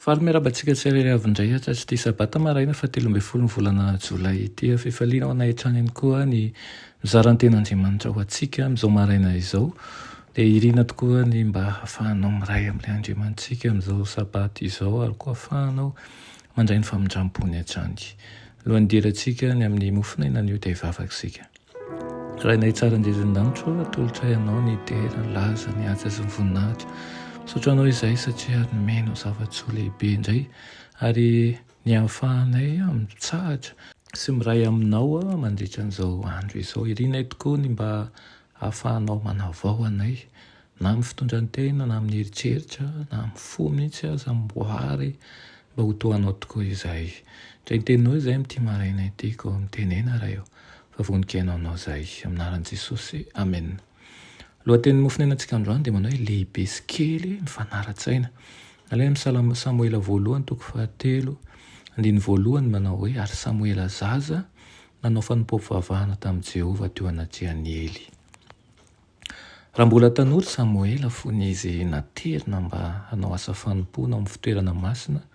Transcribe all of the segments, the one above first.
Faly miarabantsika tsy irery avy indray tsy tia sabata maraina fa 13 volana jolay ity fifaliana ao anahitrany ihany koa ny mizaran-ten'Andriamanitra ho antsika amin'izao maraina izao. Dia irina tokoa ny mba hahafahanao miray amin'ilay Andriamantsika amin'izao sabata izao ary koa hahafahanao mandray ny famindram-pony hatrany. Alohan'ny dirantsika ny amin'ny mofinaina an'io dia hivavaka. Rainay tsara Andriamanitra atolotra ianao ny tera laza ny asa sy ny voninahitra. Misaotra anao izay satria nomenao zava-tsoa lehibe indray ary ny hahafahanay mitsahatra sy miray aminao mandritra an'izao andro izao. Irinay tokoa ny mba hahafahanao manavao anay na amin'ny fitondrantena na amin'ny heritreritra na amin'ny fo mihitsy aza mboary mba ho toanao tokoa izay. Ndray ny teninao izay amin'ity maraina ity ko mitenena raha eo fa voninkainao anao izay amin'ny anaran'i Jesosy. Amen. Lohatenin'ny mofinainantsika androany dia manao hoe lehibe sy kely mifanara-tsaina. Alaina amin'ny Samoela voalohany toko 7 andiny voalohany manao hoe ary Samoela zaza nanao fanompoam-pivavahana tamin'i Jehovah teo anatrihan'ny Ely. Raha mbola tanora Samoela fony izy naterina mba hanao asa fanompoana amin'ny fitoerana masina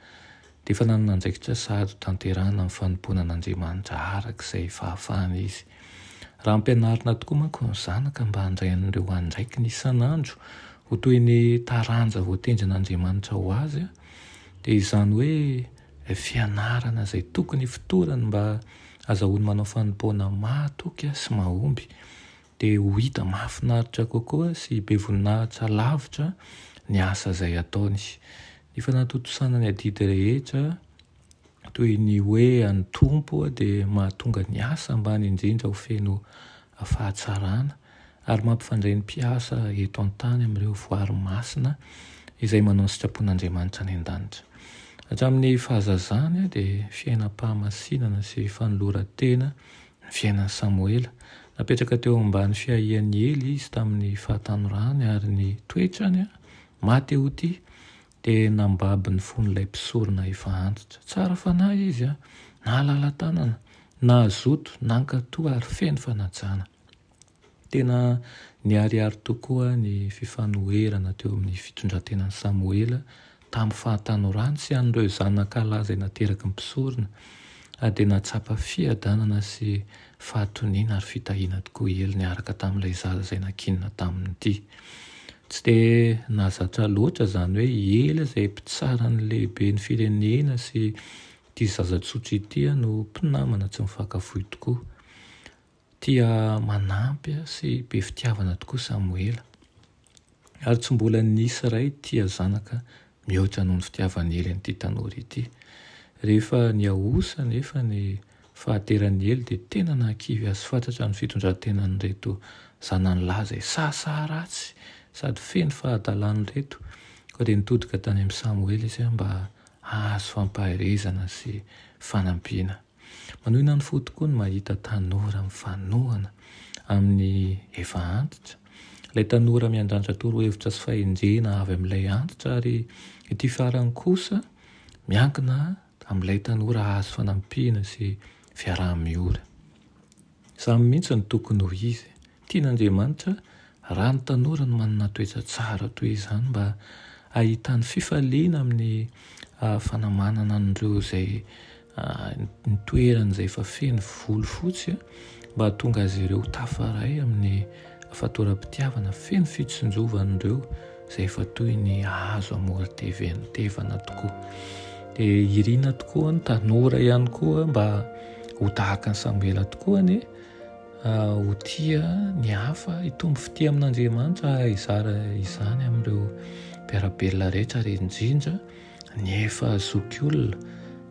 dia efa nanandraikitra sahady tanterahana amin'ny fanompoana an'Andriamanitra arak'izay fahafahana izy. Raha ampianarina tokoa manko ny zanaka mba handray an'ireo andraiky ny isan'andro ho toy ny taranja voatendrin'Andriamanitra ho azy dia izany hoe fianarana izay tokony fitorany mba azahoany manao fanompoana mahatoky sy mahomby dia ho hita mahafinaritra kokoa sy be voninahitra lavitra ny asa izay ataony. Ny fanatotosana ny adidy rehetra toy ny hoe any tompo dia mahatonga ny asa ambany indrindra ho feno fahatsarana ary mampifandray ny mpiasa eto an-tany amin'ireo voary masina izay manao ny sitrapon'Andriamanitra any an-danitra. Hatramin'ny fahazazany dia fiainam-pahamasinana sy fanoloran-tena ny fiainan'i Samoela. Napetraka teo ambany fiahian'ny Ely izy tamin'ny fahatanorany ary ny toetrany Mateo ity dia nambaby ny fon'ilay mpisorona efa antitra. Tsara fanahy izy nahalala-tanana, nahazoto, nankatoa ary feno fanajana. Tena niariary tokoa ny fifanoherana teo amin'ny fitondrantenan'i Samoela tamin'ny fahatanorany sy an'ireo zanakalahy izay nateraka ny mpisorona dia natsapa fiadanana sy fahatoniana ary fitahiana tokoa Ely niaraka tamin'ilay zaza izay nakinina taminy ity. Tsy dia nahazatra loatra izany hoe Ely izay mpitsara ny lehibe ny firenena sy ity zazatsotra ity no mpinamana tsy mifankafohy tokoa. Tia manampy sy be fitiavana tokoa Samoela ary tsy mbola nisy ray tia zanaka mihoatra noho ny fitiavan'ny Ely an'ity tanora ity. Rehefa niahosa nefa ny fahateran'ny Ely dia tena nankivy azy fatratra ny fitondrantenan'ireto zanany lahy izay sasa ratsy sady feno fahadalan'ireto. Koa dia nitodika tany amin'ny Samoela izy mba hahazo fampaherezana sy fanampiana. Manohina ny fo tokoa ny mahita tanora mifanohana amin'ny efa antitra. Ilay tanora miandrandra torohevitra sy fahendrena avy amin'ilay antitra ary ity farany kosa miankina amin'ilay tanora hahazo fanampiana sy fiaraha-miora. Samy mihitsy ny tokony ho izy. Tian'Andriamanitra raha ny tanora no manana toetra tsara toy izany mba ahitany fifaliana amin'ny fanamanana an'ireo izay ny toerana izay efa feno voly fotsy mba hahatonga azy ireo tafaray amin'ny fatoram-pitiavana feno fitsinjovan'ireo izay efa toy ny hazo amoron-tevana tokoa. Dia irina tokoa ny tanora ihany koa mba ho tahaka ny Samoela tokoa ho tia ny hafa hitombo fitia amin'Andriamanitra izara izany amin'ireo mpiarabelona rehetra ary indrindra ny efa zoky olona.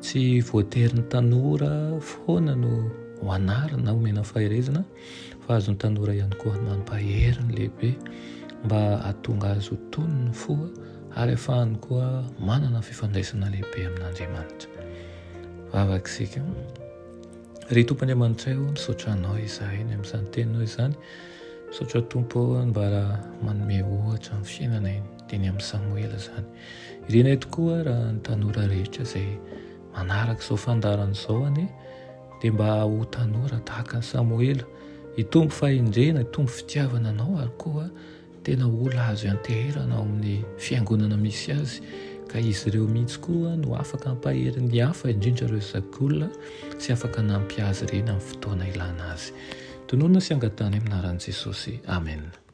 Tsy voatery ny tanora foana no ho anarina na omena faherezana fa azo ny tanora ihany koa mampaheriny lehibe mba hahatonga azy ho tonony fo ary ahafahany koa manana fifandraisana lehibe amin'Andriamanitra. Vavakisika. Ry Tompon'Andriamanitra io misaotra anao izahay ny amin'izany teninao izany. Misaotra Tompo mba manome ohatra amin'ny fiainanay teny amin'ny Samoela izany. Irinay tokoa raha ny tanora rehetra izay manaraka izao fandaran'izao dia mba ho tanora tahaka ny Samoela hitombo fahendrena, hitombo fitiavana anao ary koa tena ola azo anteherana ao amin'ny fiangonana misy azy, ka izy ireo mihitsy koa no afaka hampaherin'ny hafa indrindra ireo zakolona sy afaka nampy azy ireny amin'ny fotoana ilana azy. Tonoana sy angatany amin'ny anaran'i Jesosy. Amen.